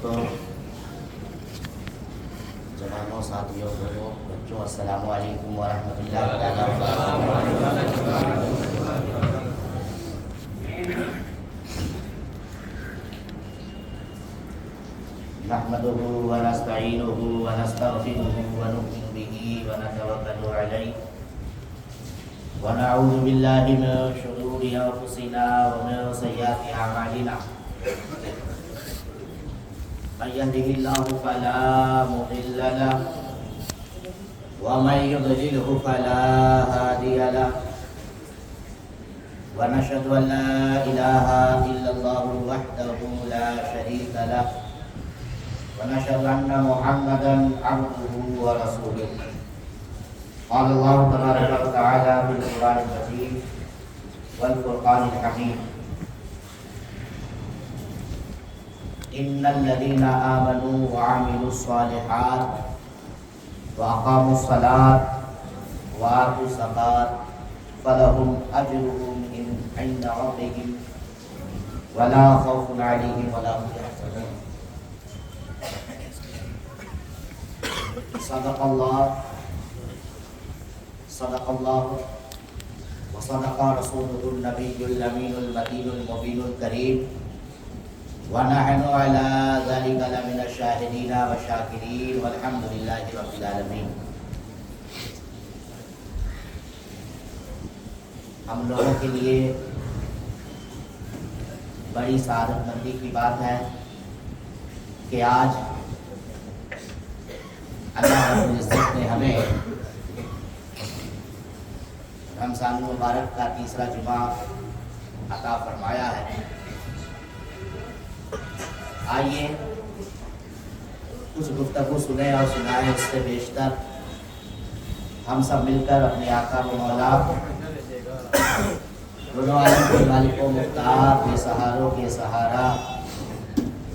دوستوں، جوانوں، ساتھیوں، بڑوں، بچوں، السلام علیکم ورحمۃ اللہ تعالیٰ وبرکاتہ۔ نحمده ونستعینه ونستغفره ونؤمن به ونتوکل علیہ ونعوذ باللہ من شرور انفسنا ومن سیئات اعمالنا، من يهده الله فلا مضل له ومن يضلله فلا هادي له، ونشهد ان لا اله الا الله وحده لا شريك له، ونشهد ان محمدا عبده ورسوله۔ قال الله تبارك وتعالى في القرآن المجيد والفرقان الحميد: إن الذين آمنوا وعملوا الصالحات وأقاموا الصلاة وآتوا الزكاة فلهم أجرهم عند ربهم ولا خوف عليهم ولا هم يحزنون۔ صدق الله وصدق رسوله النبي الأمين المتين المبين الكريم، ونحن على ذلك لمن الشاهدين والشاكرين والحمد لله رب العالمين۔ ہم لوگوں کے لیے بڑی سعادت مندی کی بات ہے کہ آج اللہ رب العزت نے ہمیں رمضان المبارک کا تیسرا جمعہ عطا فرمایا ہے۔ آئیے کچھ گفتگو سنیں اور سنائیں، اس سے بیشتر ہم سب مل کر اپنے آقا و مولا دونوں عالم کے مالک و مختار، بے سہاروں کے سہارا،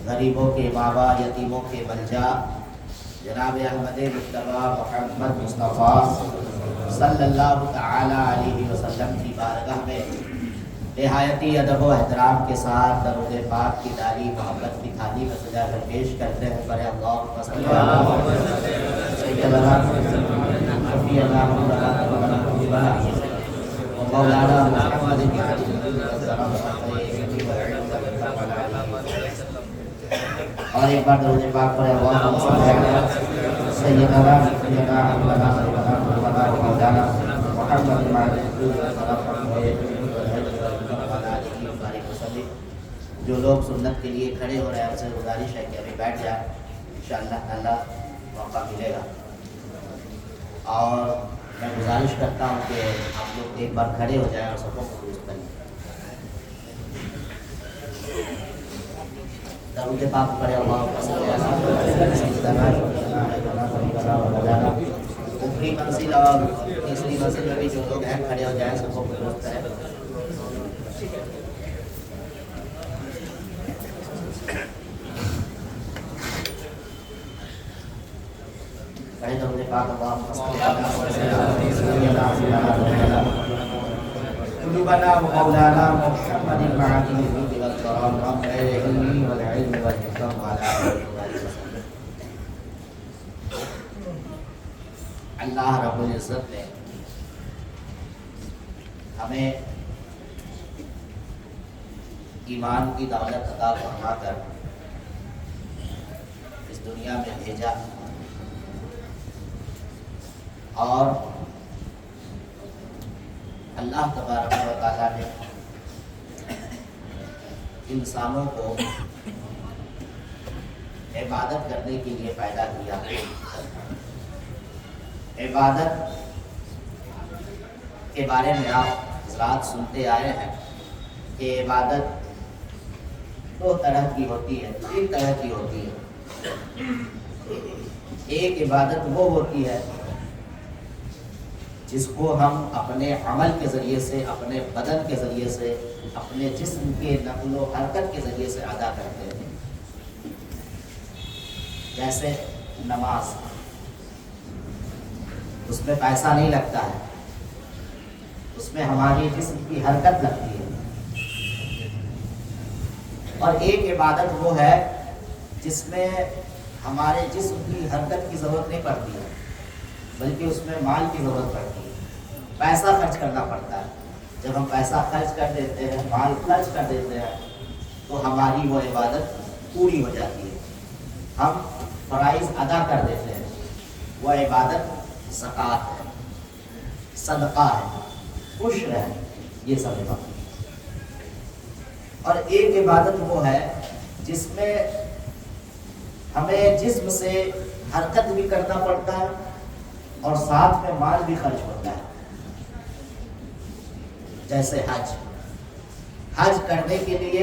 غریبوں کے بابا، یتیموں کے ملجا، جناب احمد مجتبیٰ محمد مصطفیٰ صلی اللہ تعالی علیہ وسلم کی بارگاہ میں نہایتی ادب و احترام کے ساتھ درود پاک کی داری محبت کی تھالی میں سجا کر پیش کرتے ہیں۔ پر اللہم صلی اللہ سیدنا شفیعنا مولانا محمد اور ایک بار درود پاک پر اللہم صلی اللہ سیدنا شفیعنا مولانا محمد جو لوگ سنت کے لیے کھڑے ہو رہے ہیں ان سے گزارش ہے کہ ابھی بیٹھ جائیں، انشاءاللہ تعالی موقع ملے گا۔ اور میں گزارش کرتا ہوں کہ آپ لوگ ایک بار کھڑے ہو جائیں اور سبوں کو درست کریں۔ درود پاک پڑھے اللہم صلی اللہ سیدنا مولانا۔ اوپری منزل اور تیسری منزل میں بھی جو لوگ ہیں کھڑے ہو جائیں، سبوں کو درست کریں۔ قلوبنا ومولانا محمد المعادي الجود والكرام رب العلم والعلم والحكم وعلى آله وسلم۔ اللہ رب العزت نے ہمیں ایمان کی دولت عطا فرما کر اس دنیا میں بھیجا، اور اللہ تبارک و تعالیٰ نے انسانوں کو عبادت کرنے کے لیے پیدا کیا۔ عبادت کے بارے میں آپ حضرات سنتے آئے ہیں کہ عبادت دو طرح کی ہوتی ہے، تین طرح کی ہوتی ہے۔ ایک عبادت وہ ہوتی ہے جس کو ہم اپنے عمل کے ذریعے سے، اپنے بدن کے ذریعے سے، اپنے جسم کے نقل و حرکت کے ذریعے سے ادا کرتے ہیں، جیسے نماز۔ اس میں پیسہ نہیں لگتا ہے، اس میں ہماری جسم کی حرکت لگتی ہے۔ اور ایک عبادت وہ ہے جس میں ہمارے جسم کی حرکت کی ضرورت نہیں پڑتی ہے، بلکہ اس میں مال کی ضرورت پڑتی ہے، پیسہ خرچ کرنا پڑتا ہے۔ جب ہم پیسہ خرچ کر دیتے ہیں، مال خرچ کر دیتے ہیں، تو ہماری وہ عبادت پوری ہو جاتی ہے، ہم فرائض ادا کر دیتے ہیں۔ وہ عبادت زکوٰۃ ہے، صدقہ ہے، عشر ہے، یہ سب عبادت۔ اور ایک عبادت وہ ہے جس میں ہمیں جسم سے حرکت بھی کرنا پڑتا ہے اور ساتھ میں مال بھی خرچ ہوتا ہے، جیسے حج۔ حج کرنے کے لیے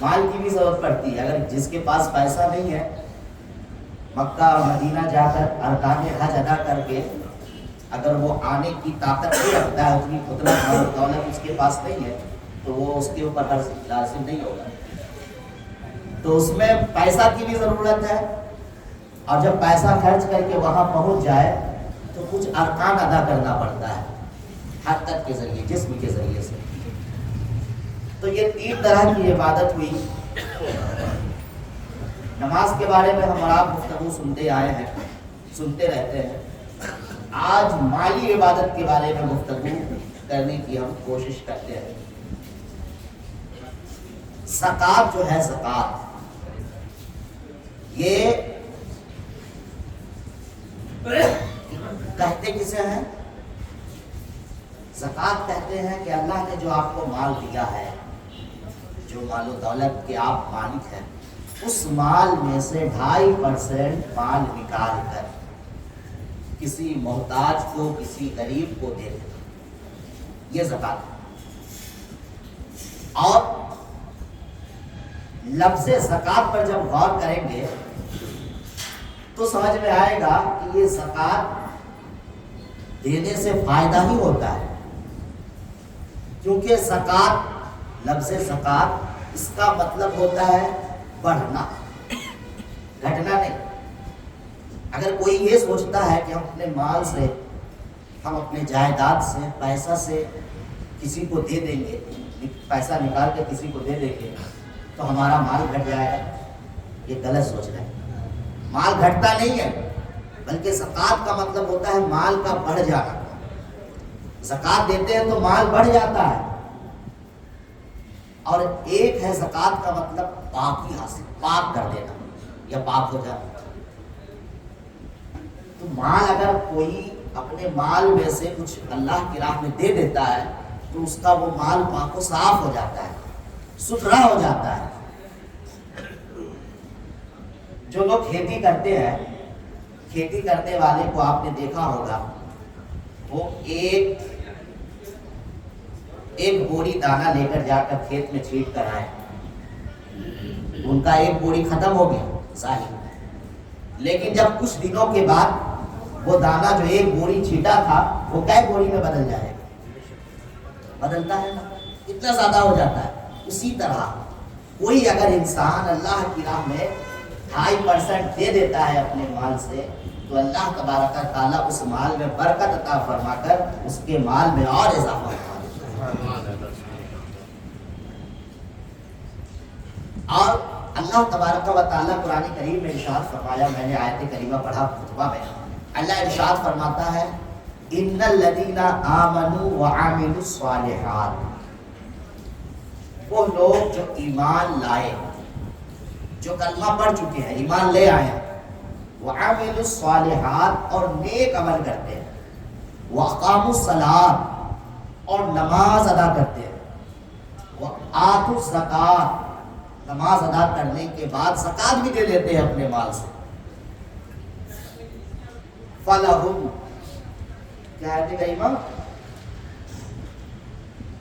مال کی بھی ضرورت پڑتی ہے۔ اگر جس کے پاس پیسہ نہیں ہے، مکہ اور مدینہ جا کر ارکان حج ادا کر کے اگر وہ آنے کی طاقت نہیں رکھتا ہے، اتنا مال و دولت اس کے پاس نہیں ہے، تو وہ اس کے اوپر لازم نہیں ہوگا۔ تو اس میں پیسہ کی بھی ضرورت ہے، اور جب پیسہ خرچ کر کے وہاں پہنچ جائے تو کچھ ارکان ادا کرنا پڑتا ہے حرکت کے ذریعے، جسم کے ذریعے سے۔ تو یہ 3 طرح کی عبادت ہوئی۔ نماز کے بارے میں ہم اور آپ گفتگو سنتے آئے ہیں، سنتے رہتے ہیں۔ آج مالی عبادت کے بارے میں گفتگو کرنے کی ہم کوشش کرتے ہیں۔ زکوٰۃ جو ہے، زکوٰۃ یہ کہتے کسے ہیں؟ زکوٰۃ کہتے ہیں کہ اللہ نے جو آپ کو مال دیا ہے، جو مال و دولت کے آپ مالک ہیں، اس مال میں سے 2.5% مال نکال کر کسی محتاج کو، کسی غریب کو دے دینا، یہ زکوٰۃ ہے۔ اور لفظ زکوٰۃ پر جب غور کریں گے تو سمجھ میں آئے گا کہ یہ زکوٰۃ دینے سے فائدہ ہی ہوتا ہے، کیونکہ زکوٰۃ، لفظ زکوٰۃ، اس کا مطلب ہوتا ہے بڑھنا، گھٹنا نہیں۔ اگر کوئی یہ سوچتا ہے کہ ہم اپنے مال سے، ہم اپنے جائیداد سے، پیسہ سے کسی کو دے دیں گے، پیسہ نکال کے کسی کو دے دیں گے تو ہمارا مال گھٹ جائے گا، یہ غلط سوچ رہے ہیں۔ مال گھٹتا نہیں ہے، بلکہ زکوٰۃ کا مطلب ہوتا ہے مال کا بڑھ جانا۔ زکوٰۃ دیتے ہیں تو مال بڑھ جاتا ہے۔ اور ایک ہے زکوٰۃ کا مطلب پاکی حاصل، پاک کر دینا یا پاک ہو جانا۔ تو مال اگر کوئی اپنے مال میں سے کچھ اللہ کی راہ میں دے دیتا ہے تو اس کا وہ مال پاک و صاف ہو جاتا ہے، ستھرا ہو جاتا ہے۔ جو لوگ کھیتی کرتے ہیں، کھیتی کرنے والے کو آپ نے دیکھا ہوگا، وہ ایک بوری دانہ لے کر جا کر کھیت میں چھینٹ کر آئے، ان کا ایک بوری ختم ہو گیا ظاہر، لیکن جب کچھ دنوں کے بعد وہ دانہ جو ایک بوری چھینٹا تھا وہ کئی بوری میں بدل جائے گا، بدلتا ہے نا، اتنا زیادہ ہو جاتا ہے۔ اسی طرح کوئی اگر انسان اللہ کی راہ میں 2.5% دے دیتا ہے اپنے مال سے، تو اللہ تبارک و تعالیٰ اس مال میں برکت عطا فرما کر اس کے مال میں اور اضافہ فرما دیتا ہے۔ اور اللہ تبارک و تعالیٰ قرآن کریم میں ارشاد فرمایا، میں نے آیت کریمہ پڑھا خطبہ میں، اللہ ارشاد فرماتا ہے ان الذین آمنوا وعملوا الصالحات، وہ لوگ جو ایمان لائے، جو کلمہ پڑھ چکے ہیں، ایمان لے آئے ہیں، وعملوا الصالحات، اور نیک عمل کرتے ہیں، واقاموا الصلاۃ، اور نماز ادا کرتے ہیں، وآتوا الزکاۃ، نماز ادا کرنے کے بعد زکوٰۃ بھی دے دیتے ہیں اپنے مال سے، فلہم، کیا ہے کہ امام،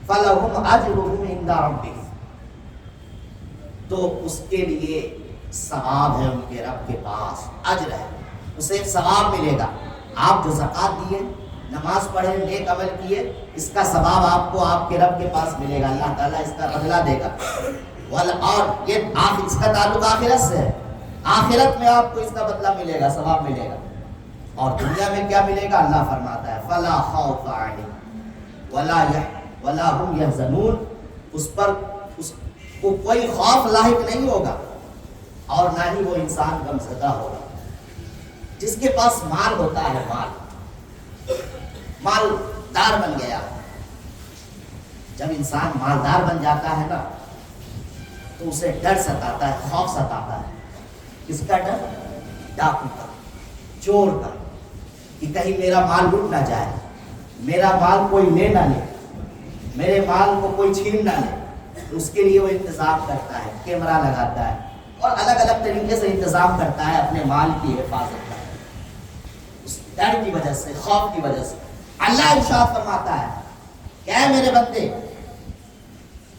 فلہم اجرہم عند ربہم، تو اس کے لیے ثواب ہے ان کے رب کے پاس، اجر ہے، اسے ایک ثواب ملے گا۔ آپ جو زکوٰۃ دیے، نماز پڑھے، نیک عمل کیے، اس کا ثواب آپ کو آپ کے رب کے پاس ملے گا، اللہ تعالیٰ اس کا بدلہ دے گا۔ اور یہ اس کا تعلق آخرت سے ہے، آخرت میں آپ کو اس کا بدلہ ملے گا، ثواب ملے گا۔ اور دنیا میں کیا ملے گا؟ اللہ فرماتا ہے فلا خوف علیہم ولا هم يحزنون، اس پر اس کو کوئی خوف لاحق نہیں ہوگا اور نہ ہی وہ انسان غمزدہ ہوگا۔ جس کے پاس مال ہوتا ہے، مالدار بن گیا، جب انسان مالدار بن جاتا ہے نا تو اسے ڈر ستاتا ہے، خوف ستاتا ہے۔ کس کا ڈر؟ ڈاکو کا، چور کا، کہ کہیں میرا مال لوٹ نہ جائے، میرا مال کوئی لے نہ لے، میرے مال کو کوئی چھین نہ لے۔ اس کے لیے وہ انتظام کرتا ہے، کیمرہ لگاتا ہے اور الگ الگ طریقے سے انتظام کرتا ہے اپنے مال کی حفاظت کا، اس ڈر کی وجہ سے، خوف کی وجہ سے۔ اللہ ارشاد فرماتا ہے کہ اے میرے بندے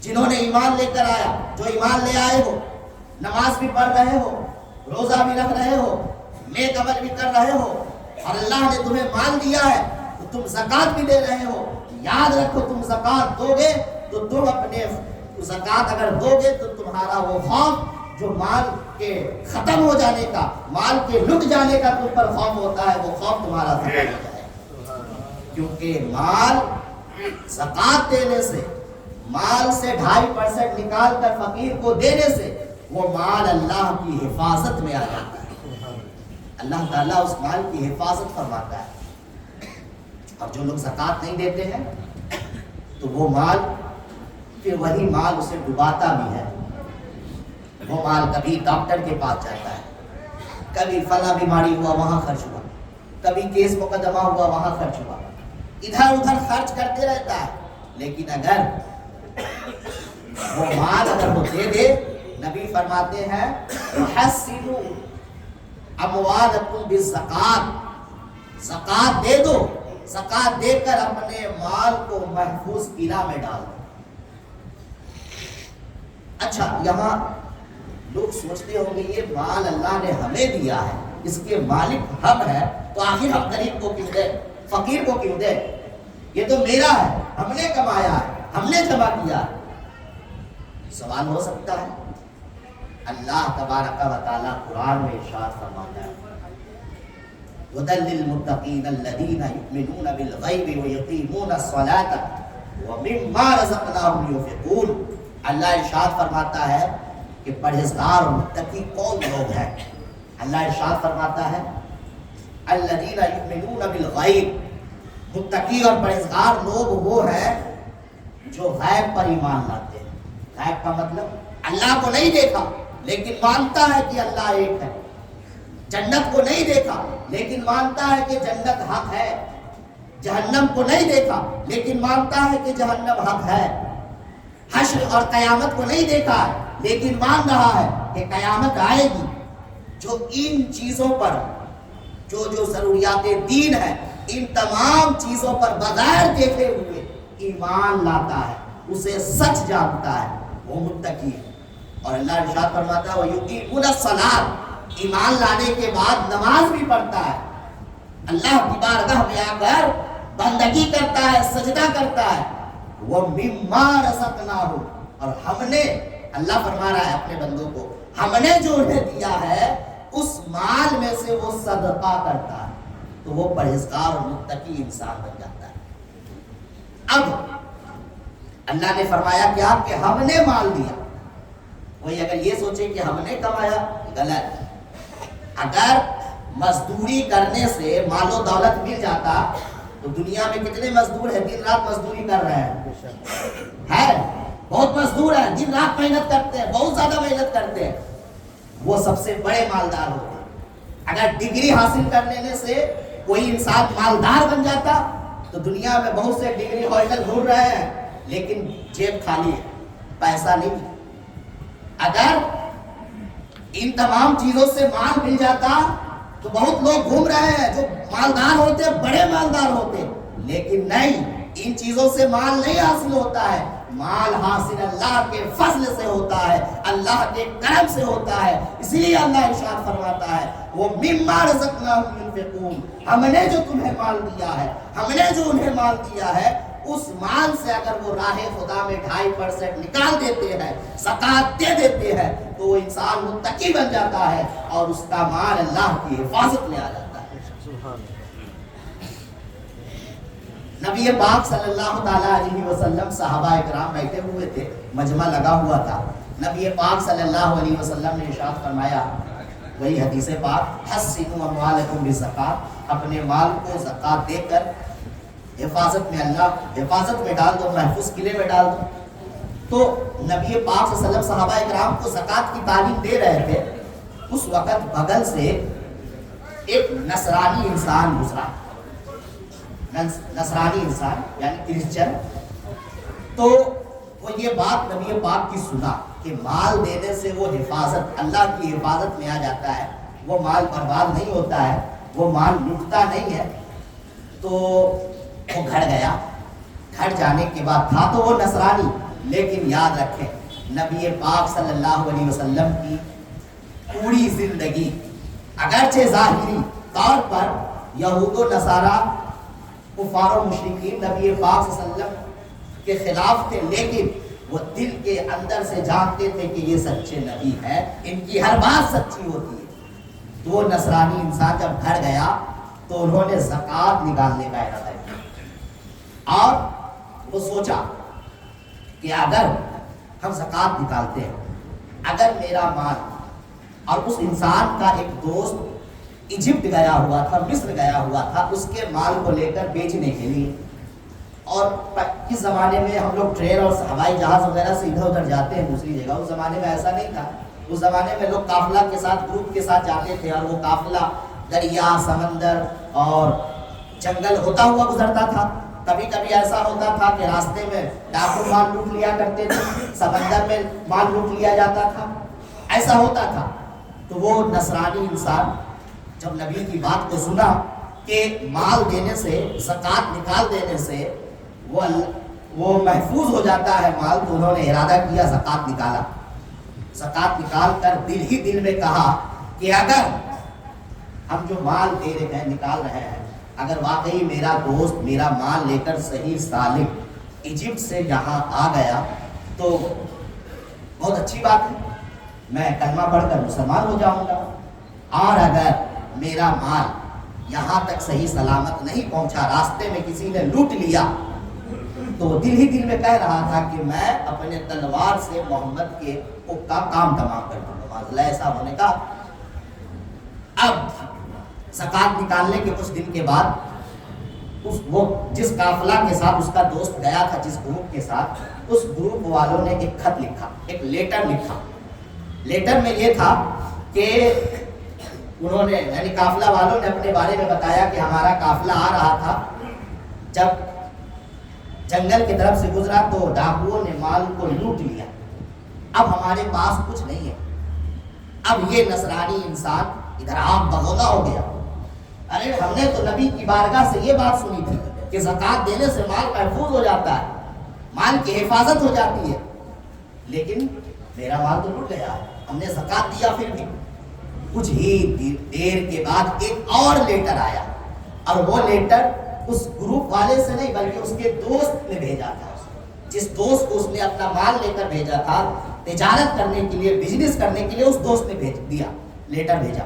جنہوں نے ایمان لے کر آیا، جو ایمان لے آئے ہو، نماز بھی پڑھ رہے ہو، روزہ بھی رکھ رہے ہو، نیک عمل بھی کر رہے ہو، اور اللہ نے تمہیں مال دیا ہے تو تم زکوٰۃ بھی دے رہے ہو، یاد رکھو تم زکوٰۃ دو گے تو تم اپنے زکوٰۃ اگر دو گے تو تمہارا وہ خوف جو مال کے ختم ہو جانے کا، مال کے لٹ جانے کا تم پر خوف ہوتا ہے، وہ خوف تمہارا ختم ہو جائے، کیونکہ مال زکوٰۃ دینے سے، مال سے 2.5% نکال کر فقیر کو دینے سے وہ مال اللہ کی حفاظت میں آ جاتا ہے، اللہ تعالیٰ اس مال کی حفاظت فرماتا ہے۔ اور جو لوگ زکوٰۃ نہیں دیتے ہیں تو وہ مال، پھر وہی مال اسے ڈباتا بھی ہے، وہ مال کبھی ڈاکٹر کے پاس جاتا ہے، کبھی فلاں بیماری ہوا وہاں خرچ ہوا، کبھی کیس مقدمہ ہوا وہاں خرچ ہوا، ادھر ادھر خرچ کرتے رہتا ہے۔ لیکن اگر وہ مال اگر وہ دے دے، نبی فرماتے ہیں حسنوا اموالکم بالزکوٰۃ، زکوٰۃ دے دو، زکوٰۃ دے کر اپنے مال کو محفوظ قلعہ میں ڈال دو۔ اچھا، یہاں لوگ سوچتے ہوں گے یہ مال اللہ نے ہمیں دیا ہے، اس کے مالک ہم ہیں، تو آخر ہم غریب کو کیوں دیں، فقیر کو کیوں دیں؟ یہ تو میرا ہے، ہم نے کمایا ہے، ہم نے جمع کیا ہے۔ سوال ہو سکتا ہے، اللہ تبارک و تعالی قرآن میں ارشاد فرماتا ہے هُدًى لِّلْمُتَّقِينَ الَّذِينَ يُؤْمِنُونَ بِالْغَيْبِ وَيُقِيمُونَ الصَّلَاةَ وَمِمَّا رَزَقْنَاهُمْ يُنفِقُونَ۔ اللہ ارشاد فرماتا ہے کہ پرہیزگار اور متقی کون لوگ ہیں؟ اللہ ارشاد فرماتا ہے الَّذِينَ يُؤْمِنُونَ بِالْغَيْبِ، متقی اور پرہیزگار لوگ وہ ہیں جو غیب پر ایمان لاتے ہیں۔ غیب کا مطلب اللہ کو نہیں دیکھا لیکن مانتا ہے کہ اللہ ایک ہے، جنت کو نہیں دیکھا لیکن مانتا ہے کہ جنت حق ہے، جہنم کو نہیں دیکھا لیکن مانتا ہے کہ جہنم حق ہے، حشر اور قیامت کو نہیں دیکھا ہے لیکن مان رہا ہے کہ قیامت آئے گی۔ جو ان چیزوں پر، جو ضروریات دین ہے، ان تمام چیزوں پر بغیر دیکھے ہوئے ایمان لاتا ہے، اسے سچ جانتا ہے، وہ متقی ہے۔ اور اللہ ارشاد فرماتا ہے وَيُقِيمُونَ الصَّلَاةَ، ایمان لانے کے بعد نماز بھی پڑھتا ہے، اللہ کی بارگاہ میں آ کر بندگی کرتا ہے، سجدہ کرتا ہے، وَمِمَّا رَزَقْنَاهُ، اور ہم نے، اللہ فرما رہا ہے اپنے بندوں کو، ہم نے جو انہیں دیا ہے اس مال میں سے وہ صدقہ کرتا ہے، تو وہ پرہیزگار اور متقی انسان بن جاتا ہے۔ اب اللہ نے فرمایا کیا کہ ہم نے مال دیا، وہی اگر یہ سوچے کہ ہم نے کمایا، غلط۔ اگر مزدوری کرنے سے مال و دولت مل جاتا تو دنیا میں کتنے مزدور ہیں دن رات مزدوری کر رہے ہیں، بہت مزدور ہیں، دن رات محنت کرتے ہیں، بہت زیادہ محنت کرتے ہیں، وہ سب سے بڑے مالدار ہوتے ہیں۔ اگر ڈگری حاصل کر لینے سے کوئی انسان مالدار بن جاتا تو دنیا میں بہت سے ڈگری ہولڈر گھوم رہے ہیں لیکن جیب خالی ہے، پیسہ نہیں۔ اگر ان تمام چیزوں سے مال مل جاتا تو بہت لوگ گھوم رہے ہیں جو مالدار ہوتے، بڑے مالدار ہوتے، لیکن نہیں، ان چیزوں سے مال نہیں حاصل ہوتا ہے، مال حاصل اللہ کے فضل سے ہوتا ہے، اللہ کے کرم سے ہوتا ہے۔ اسی لیے اللہ ارشاد فرماتا ہے وہ مما رزقناہم ينفقون، ہم نے جو تمہیں مال دیا ہے، ہم نے جو انہیں مال دیا ہے، اس مال سے اگر وہ راہ خدا میں 2.5% نکال دیتے ہیں، زکوٰۃ دے دیتے ہیں، تو وہ انسان متقی بن جاتا ہے اور اس کا مال اللہ کی حفاظت میں آ جاتا ہے۔ نبی پاک صلی اللہ تعالیٰ علیہ وسلم، صحابہ اکرام بیٹھے ہوئے تھے، مجمع لگا ہوا تھا، نبی پاک صلی اللہ علیہ وسلم نے ارشاد فرمایا، وہی حدیث پاک، حسنوا اموالکم بالزکات، اپنے مال کو زکات دے کر حفاظت میں، اللہ حفاظت میں ڈال دو، محفوظ قلعے میں ڈال دو۔ تو نبی پاک صلی اللہ علیہ وسلم صحابہ اکرام کو زکات کی تعلیم دے رہے تھے، اس وقت بغل سے ایک نصرانی انسان گزرا، نصرانی انسان یعنی کرسچن۔ تو وہ یہ بات نبی پاک کی سنا کہ مال دینے سے وہ حفاظت، اللہ کی حفاظت میں آ جاتا ہے، وہ مال برباد نہیں ہوتا ہے، وہ مال لٹتا نہیں ہے۔ تو وہ گھر گیا، گھر جانے کے بعد تھا تو وہ نصرانی، لیکن یاد رکھیں نبی پاک صلی اللہ علیہ وسلم کی پوری زندگی اگرچہ ظاہری طور پر یہود و نصارہ، کفار و مشرکین نبی پاک صلی اللہ علیہ وسلم کے خلاف تھے، لیکن وہ دل کے اندر سے جانتے تھے کہ یہ سچے نبی ہیں، ان کی ہر بات سچی ہوتی ہے۔ تو وہ نصرانی انسان جب گھر گیا تو انہوں نے زکوٰۃ نکالنے کا ارادہ کیا، اور وہ سوچا کہ اگر ہم زکوٰۃ نکالتے ہیں، اگر میرا مال، اور اس انسان کا ایک دوست ایجپٹ گیا ہوا تھا، مصر گیا ہوا تھا اس کے مال کو لے کر بیچنے کے لیے، اور اس زمانے میں ہم لوگ ٹرین اور ہوائی جہاز وغیرہ سے ادھر ادھر جاتے ہیں دوسری جگہ، اس زمانے میں ایسا نہیں تھا۔ اس زمانے میں لوگ قافلہ کے ساتھ، گروپ کے ساتھ جاتے تھے، اور وہ قافلہ دریا، سمندر اور جنگل ہوتا ہوا گزرتا تھا۔ کبھی کبھی ایسا ہوتا تھا کہ راستے میں ڈاکو مال لوٹ لیا کرتے تھے، سمندر میں مال لوٹ لیا جاتا تھا، ایسا ہوتا تھا۔ تو وہ نصرانی انسان جب نبی کی بات کو سنا کہ مال دینے سے، زکوٰۃ نکال دینے سے وہ محفوظ ہو جاتا ہے مال، تو انہوں نے ارادہ کیا، زکوٰۃ نکالا۔ زکوٰۃ نکال کر دل ہی دل میں کہا کہ اگر ہم جو مال دے رہے ہیں، نکال رہے ہیں، اگر واقعی میرا دوست میرا مال لے کر صحیح سالم ایجپٹ سے یہاں آ گیا تو بہت اچھی بات ہے، میں کلمہ پڑھ کر مسلمان ہو جاؤں گا، اور اگر میرا مال یہاں تک صحیح سلامت نہیں پہنچا، راستے میں کسی نے لوٹ لیا، تو وہ دل ہی دل میں کہہ رہا تھا کہ میں اپنے تلوار سے محمد کے کا کام تمام کر دوں گا۔ معاذ اللہ ایسا ہونے کا۔ اب زکوٰۃ نکالنے کے کچھ دن کے بعد وہ جس قافلہ کے ساتھ اس کا دوست گیا تھا، جس گروپ کے ساتھ، اس گروپ والوں نے ایک خط لکھا، ایک لیٹر لکھا۔ لیٹر میں یہ تھا کہ انہوں نے، یعنی قافلہ والوں نے اپنے بارے میں بتایا کہ ہمارا قافلہ آ رہا تھا، جب جنگل کی طرف سے گزرا تو ڈاکوؤں نے مال کو لوٹ لیا، اب ہمارے پاس کچھ نہیں ہے۔ اب یہ نصرانی انسان ادھر آگ بگولا ہو گیا، ارے ہم نے تو نبی کی بارگاہ سے یہ بات سنی تھی کہ زکوٰۃ دینے سے مال محفوظ ہو جاتا ہے، مال کی حفاظت ہو جاتی ہے، لیکن میرا مال تو لوٹ گیا، ہم نے زکوٰۃ دیا پھر بھی۔ کچھ ہی دیر کے بعد ایک اور لیٹر آیا، اور وہ لیٹر اس گروپ والے سے نہیں بلکہ اس کے دوست نے بھیجا تھا۔ جس دوست کو اس نے اپنا مال لے کر بھیجا تھا تجارت کرنے کے لیے، بزنس کرنے کے لیے، اس دوست نے بھیج دیا، لیٹر بھیجا۔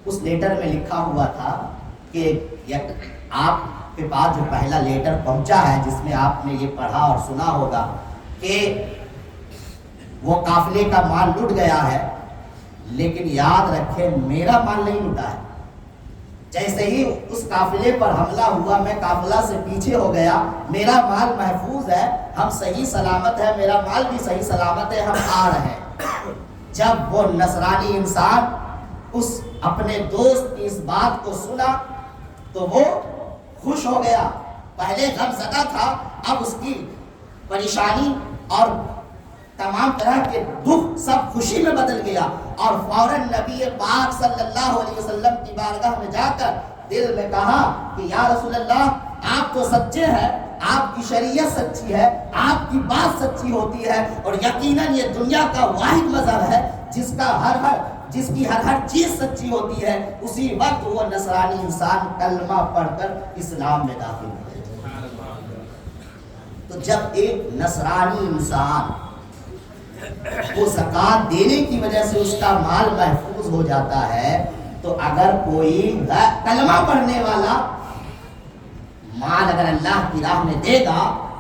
اس لیٹر میں لکھا ہوا تھا کہ آپ کے پاس جو پہلا لیٹر پہنچا ہے، جس میں آپ نے یہ پڑھا اور سنا ہوگا کہ وہ قافلے کا مال لٹ گیا ہے، لیکن یاد رکھیں میرا مال نہیں لٹا ہے۔ جیسے ہی اس قافلے پر حملہ ہوا، میں قافلہ سے پیچھے ہو گیا، میرا مال محفوظ ہے، ہم صحیح سلامت ہے، میرا مال بھی صحیح سلامت ہے، ہم آ رہے ہیں۔ جب وہ نصرانی انسان اس اپنے دوست کی اس بات کو سنا تو وہ خوش ہو گیا، پہلے غم زدہ تھا، اب اس کی پریشانی اور تمام طرح کے دکھ سب خوشی میں بدل گیا، اور فوراً نبی پاک صلی اللہ علیہ وسلم کی بارگاہ میں جا کر دل میں کہا کہ یا رسول اللہ، آپ تو سچے ہیں، آپ کی شریعت سچی ہے، آپ کی بات سچی ہوتی ہے، اور یقیناً یہ دنیا کا واحد مذہب ہے جس کی ہر چیز سچی ہوتی ہے۔ اسی وقت وہ نصرانی انسان کلمہ پڑھ کر اسلام میں داخل ہوا۔ تو جب ایک نصرانی انسان وہ زکوٰۃ دینے کی وجہ سے اس کا مال محفوظ ہو جاتا ہے، تو اگر کوئی کلمہ پڑھنے والا مال اگر اللہ کی راہ میں دے گا،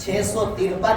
653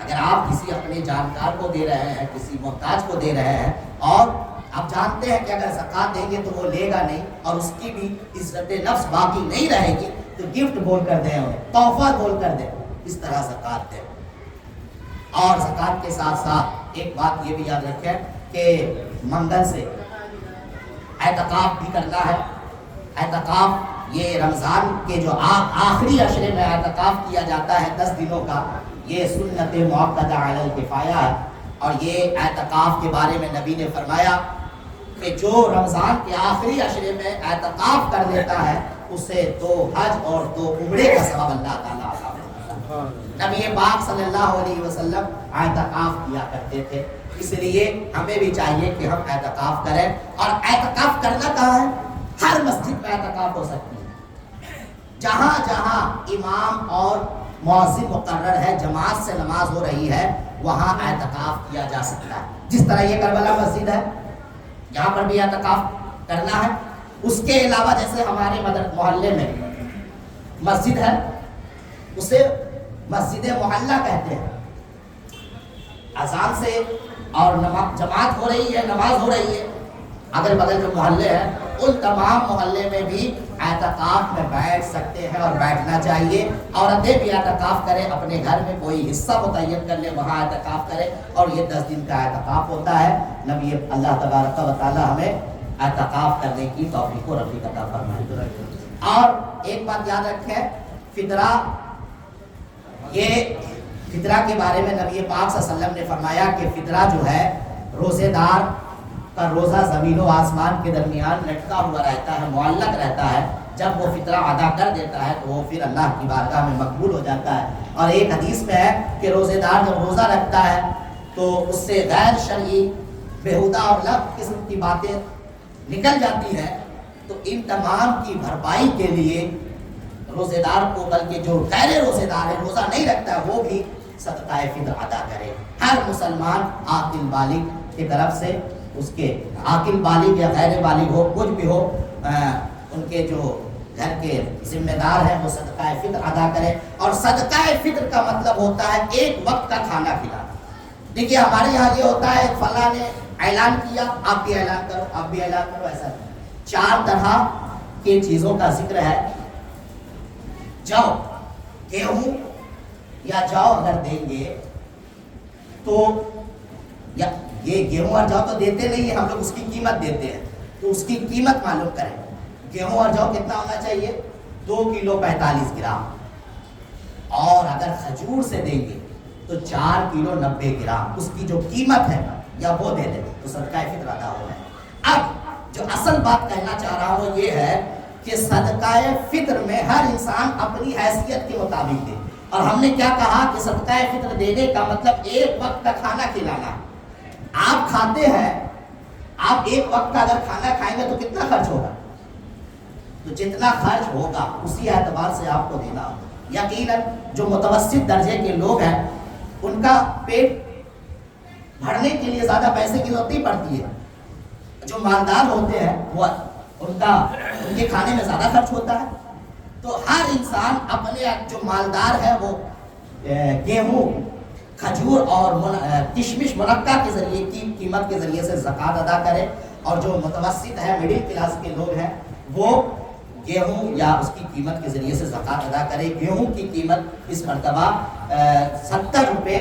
اگر آپ کسی اپنے جانکار کو دے رہے ہیں، کسی محتاج کو دے رہے ہیں، اور آپ جانتے ہیں کہ اگر زکوٰۃ دیں گے تو وہ لے گا نہیں اور اس کی بھی عزت نفس باقی نہیں رہے گی، تو گفٹ بول کر دیں، انہیں تحفہ بول کر دیں، اس طرح زکوٰۃ دیں۔ اور زکوٰۃ کے ساتھ ساتھ ایک بات یہ بھی یاد رکھیں کہ منگل سے اعتکاف بھی کرنا ہے۔ اعتکاف یہ رمضان کے جو آخری عشرے میں اعتکاف کیا جاتا ہے 10 دنوں کا، یہ سنت مؤکدہ علی الکفایہ ہے۔ اور یہ اعتکاف کے بارے میں نبی نے فرمایا کہ جو رمضان کے آخری عشرے میں اعتکاف کر لیتا ہے اسے 2 حج اور 2 عمرے کا ثواب اللہ تعالیٰ عطا کرتا ہے۔ نبی پاک صلی اللہ علیہ وسلم اعتکاف کیا کرتے تھے، اس لیے ہمیں بھی چاہیے کہ ہم اعتکاف کریں۔ اور اعتکاف کرنا کہاں ہے؟ ہر مسجد میں اعتکاف ہو سکتی ہے، جہاں جہاں امام اور مؤذن مقرر ہے، جماعت سے نماز ہو رہی ہے، وہاں اعتکاف کیا جا سکتا ہے۔ جس طرح یہ کربلا مسجد ہے، یہاں پر بھی اعتکاف کرنا ہے۔ اس کے علاوہ جیسے ہمارے محلے میں مسجد ہے، اسے مسجد محلہ کہتے ہیں۔ اذان سے اور جماعت ہو رہی ہے، نماز ہو رہی ہے، اگل بغل جو محلے ہیں ان تمام محلے میں بھی اعتکاف میں بیٹھ سکتے ہیں اور بیٹھنا چاہیے۔ عورتیں بھی اعتکاف کریں، اپنے گھر میں کوئی حصہ متعین کر لیں، وہاں اعتکاف کریں، اور یہ 10 دن کا اعتکاف ہوتا ہے۔ نبی اللہ تبارک و تعالی ہمیں اعتکاف کرنے کی توفیق و رفیق عطا فرمائے۔ اور ایک بات یاد رکھیں، فطرہ، یہ فطرہ کے بارے میں نبی پاک صلی اللہ علیہ وسلم نے فرمایا کہ فطرہ جو ہے، روزے دار کا روزہ زمین و آسمان کے درمیان لٹکا ہوا رہتا ہے، معلق رہتا ہے۔ جب وہ فطرہ ادا کر دیتا ہے تو وہ پھر اللہ کی بارگاہ میں مقبول ہو جاتا ہے۔ اور ایک حدیث میں ہے کہ روزے دار جب روزہ رکھتا ہے تو اس سے غیر شرعی بیہودہ اور لغو قسم کی باتیں نکل جاتی ہیں، تو ان تمام کی بھرپائی کے لیے روزے دار کو، بلکہ جو غیر روزے دار ہے، روزہ نہیں رکھتا ہے، وہ بھی صدقہ فطر ادا کرے۔ ہر مسلمان عاقل بالغ کی طرف سے، اس کے عاقل بالغ یا غیر بالغ ہو، کچھ بھی ہو، ان کے جو گھر کے ذمہ دار ہیں وہ صدقہ فطر ادا کرے۔ اور صدقہ فطر کا مطلب ہوتا ہے ایک وقت کا کھانا کھلانا۔ دیکھیے ہمارے یہاں یہ ہوتا ہے، فلاں نے اعلان کیا، آپ بھی اعلان کرو، آپ بھی اعلان کرو، ایسا 4 طرح کی چیزوں کا ذکر ہے۔ جو گیہوں یا جو اگر دیں گے تو، یا یہ گیہوں اور جو تو دیتے نہیں ہیں، ہم لوگ اس کی قیمت دیتے ہیں، تو اس کی قیمت معلوم کریں۔ گیہوں اور جو کتنا ہونا چاہیے؟ 2 کلو 45 گرام۔ اور اگر کھجور سے دیں گے تو 4 کلو 90 گرام، اس کی جو قیمت ہے یا وہ دے دیں تو صدقہ فطر ادا ہو جائے۔ اب جو اصل بات کہنا چاہ رہا ہوں یہ ہے کہ صدقہ فطر میں ہر انسان اپنی حیثیت کے مطابق دے۔ اور ہم نے کیا کہا کہ صدقہ فطر دینے کا مطلب ایک وقت کا کھانا کھلانا۔ آپ کھاتے ہیں، آپ ایک وقت کا اگر کھانا کھائیں گے تو کتنا خرچ ہوگا؟ تو جتنا خرچ ہوگا اسی اعتبار سے آپ کو دینا ہوگا۔ یقیناً جو متوسط درجے کے لوگ ہیں ان کا پیٹ بھرنے کے لیے زیادہ پیسے کی ضرورت نہیں پڑتی ہے۔ جو مالدار ہوتے ہیں وہ ان کے کھانے میں زیادہ خرچ ہوتا ہے۔ تو ہر انسان اپنے جو مالدار ہے وہ گیہوں، کھجور اور کشمش منقع کے ذریعے کی قیمت کے ذریعے سے زکوٰۃ ادا کرے۔ اور جو متوسط ہے، مڈل کلاس کے لوگ ہیں، وہ گیہوں یا اس کی قیمت کے ذریعے سے زکوٰۃ ادا کرے۔ گیہوں کی قیمت اس مرتبہ 70 روپے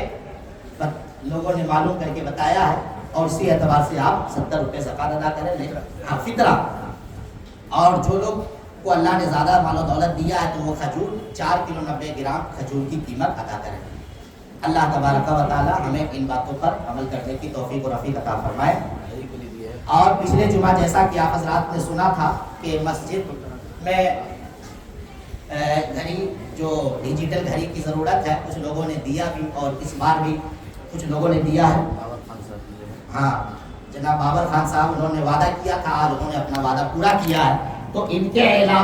لوگوں نے معلوم کر کے بتایا ہے، اور اسی اعتبار سے آپ 70 روپے زکوٰۃ ادا کریں، نہیں فطرہ۔ اور جو لوگ کو اللہ نے زیادہ مال و دولت دیا ہے تو وہ کھجور 4 کلو 90 گرام کھجور کی قیمت ادا کریں۔ اللہ تبارک و تعالی ہمیں ان باتوں پر عمل کرنے کی توفیق و رفیق عطا فرمائے۔ اور پچھلے جمعہ جیسا کہ آپ حضرات نے سنا تھا کہ مسجد میں گھڑی، جو ڈیجیٹل گھڑی کی ضرورت ہے، کچھ لوگوں نے دیا بھی، اور اس بار بھی کچھ لوگوں نے دیا ہے۔ ہاں، جناب بابر خان صاحب، انہوں نے وعدہ کیا تھا، آج انہوں نے اپنا وعدہ پورا کیا ہے۔ تو ان کے علاوہ